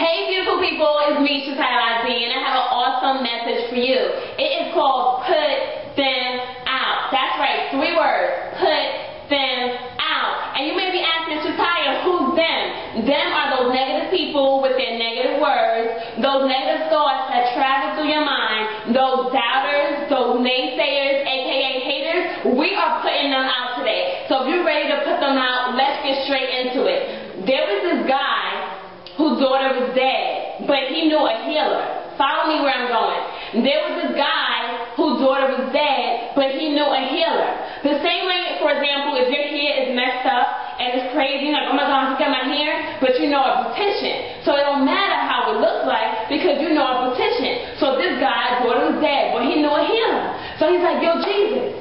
Hey beautiful people, it's me, Shatiya La D, and I have an awesome message for you. It is called Put Them Out. That's right, 3 words. Put them out. And you may be asking, Shatiya, who's them? Them are those negative people with their negative words, those negative thoughts that travel through your mind, those doubters, those naysayers, aka haters. We are putting them out today. So if you're ready to put them out, let's get straight into it. There was this guy whose daughter was dead, but he knew a healer. Follow me where I'm going. There was this guy whose daughter was dead, but he knew a healer. The same way, for example, if your hair is messed up and it's crazy, like, oh my God, I got my hair, but you know a beautician. So it don't matter how it looks like because you know a beautician. So this guy's daughter was dead, but he knew a healer. So he's like, yo, Jesus,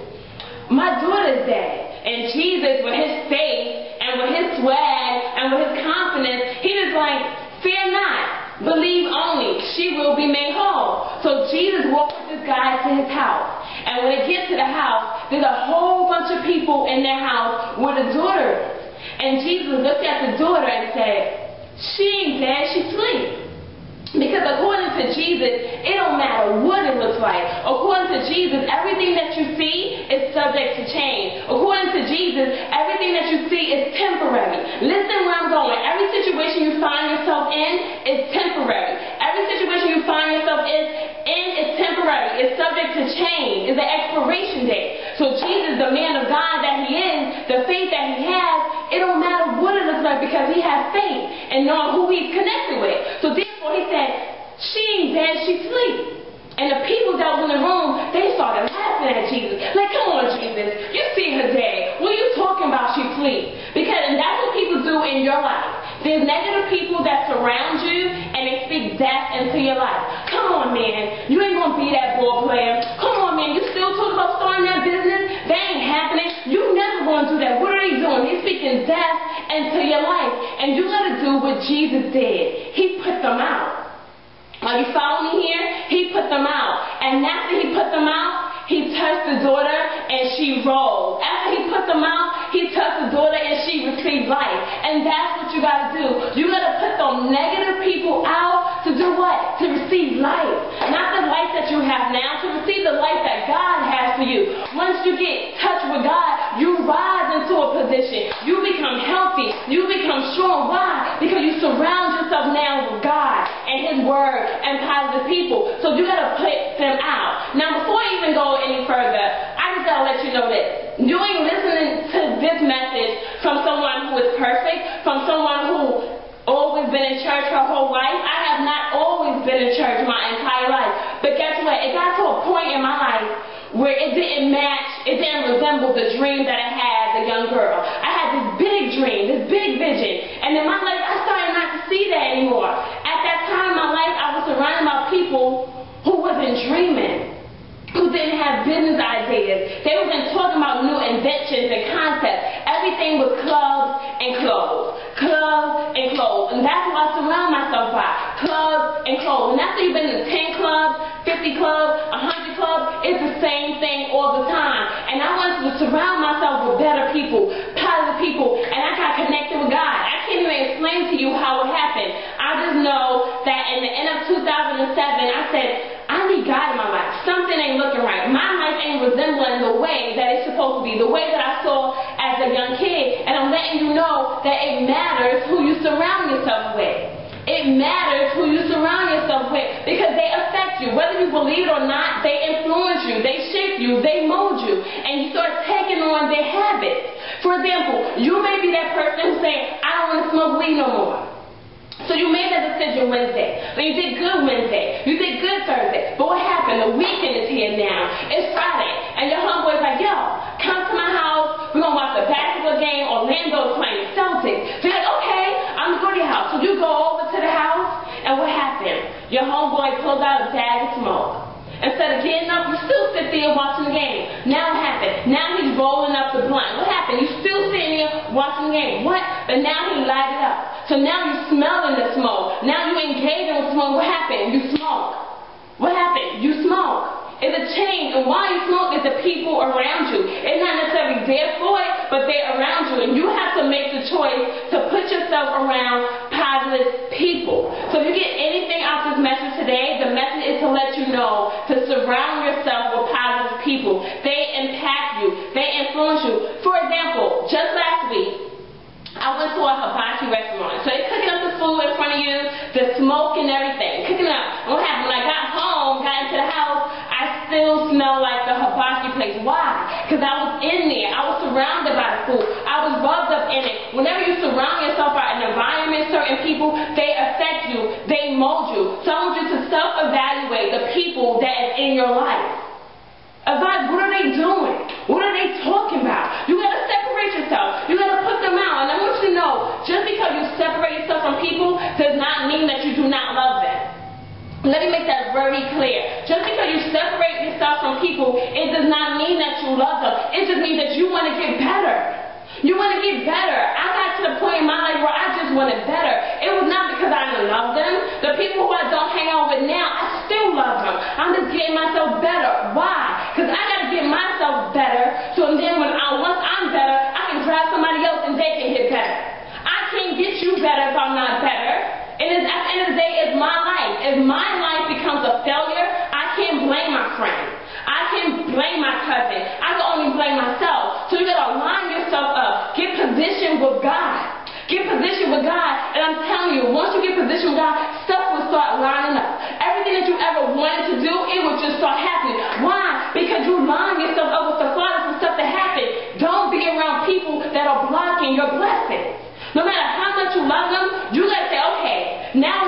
my daughter's dead. And Jesus, with his faith and with his swag and with his confidence, he was like, fear not, believe only, she will be made whole. So Jesus walked with this guy to his house. And when they get to the house, there's a whole bunch of people in their house where the daughter is. And Jesus looked at the daughter and said, she ain't dead, she's asleep. Because according to Jesus, it don't matter what it looks like. According to Jesus, everything that you see is subject to change. According to Jesus, everything that you see is temporary. Listen where I'm going. Every situation you find yourself in is temporary. Every situation you find yourself in is temporary. It's subject to change. It's an expiration date. So Jesus, the man of God that he is, the faith that he has, it don't matter what it looks like because he has faith and knowing who he's connected with. So he said, she ain't dead, she's asleep. And the people that was in the room, they started laughing at Jesus. Like, come on, Jesus, you see her dead. What are you talking about, she's asleep? And that's what people do in your life. There's negative people that surround you, and they speak death into your life. Come on, man, you ain't going to be that ball player. Come on, man, you still talking about starting that business? That ain't happening. You never going to do that. What are they doing? They're speaking death into your life. And you got to do what Jesus did. He put them out. Are you following me here? He put them out. And after he put them out, he touched the daughter and she rose. After he put them out, he touched the daughter and she received life. And that's what you got to do. You got to put those negative people out to do what? To receive life. Not the life that you have now, to receive the life that God has for you. Once you get touched with God, you rise into a position. You become healthy. You become strong. Why? Because you surround yourself now with God and His Word and positive people. So you got to put them out. Now, before I even go any further, I just got to let you know this. You ain't listening to this message from someone who is perfect, from someone who always been in church her whole life. I have not always been in church my entire life. But guess what? It got to a point in my life where it didn't match, it didn't resemble the dream that I had as a young girl. I had this big dream, this big vision. And in my life, I started not to see that anymore. At that time in my life, I was surrounded by people who wasn't dreaming, who didn't have business ideas. They wasn't talking about new inventions and concepts. Everything was clubs and clothes. Clubs and clothes. And that's what I surround myself by. Clubs and clothes. And after you've been in 10 clubs, 50 clubs, 100 clubs, it's the same thing all the time. And I wanted to surround myself with better people, positive people, and I got connected with God. I can't even explain to you how it happened. I just know that in the end of 2007, I said, I need God in my life. Something ain't looking right. My life ain't resembling the way that it's supposed to be, the way that I saw as a young kid. And I'm letting you know that it matters who you surround yourself with. It matters who you surround yourself with because they affect you. Whether you believe it or not, they influence you, they shape you, they mold you, and you start taking on their habits. For example, you may be that person who's saying, I don't want to smoke weed no more. So you made that decision Wednesday, but you did good Wednesday, you did good Thursday, but what happened? The weekend is here now, it's Friday, and your homeboy's like, yo, come to my house, we're going to watch a basketball game, Orlando's playing Celtics. So you're like, okay, I'm going to go to your house. So you go over to the house, and what happened? Your homeboy pulls out a bag of smoke. Instead of getting up, you still sit there watching the game. Now what happened? Now he's rolling up the blunt. What happened? You still sitting there watching the game. What? But now he lighted up. So now you're smelling the smoke. Now you engage in smoke. What happened? You smoke. What happened? You smoke. is a change, and why you smoke is the people around you. It's not necessarily their fault, but they're around you, and you have to make the choice to put yourself around positive people. So if you get anything out of this message today, the message is to let you know to surround yourself with positive people. They impact you. They influence you. For example, just last week, I went to a hibachi restaurant. So they're cooking up the food in front of you, the smoke and everything, cooking up. And what happened? When I got home, got into the house, I still smelled like the hibachi place. Why? Because I was in there. I was surrounded by the food. I was rubbed up in it. Whenever you surround yourself by an environment, certain people, they affect you. They mold you. So I want you to self-evaluate the people that is in your life. Evaluate, what are they doing? What are they talking about? You got to separate yourself. You got to put them out. And I want you to know, just because you separate yourself from people does not mean that you do not love them. Let me make that very clear. Just because you separate yourself from people, it does not mean that you love them. It just means that you want to get better. You want to get better. I got to the point in my life where I just wanted better. It was not because I didn't love them. The people who I don't hang out with now, I still love them. I'm just getting myself better. Why? Because I got to get myself better, so then once I'm better, I can drive somebody else and they can get better. I can't get you better if I'm not better. And at the end of the day, it's my life. If my life becomes a failure, I can't blame my friend. I can't blame my cousin. I can only blame myself. So you got to line yourself up. Get positioned with God. Get positioned with God. And I'm telling you, once you get positioned with God, stuff will start lining up. Everything that you ever wanted to do, it will just start happening. Why? Because you line yourself up with the Father for stuff to happen. Don't be around people that are blocking your blessings. No matter how much you love them, you got to say, okay, now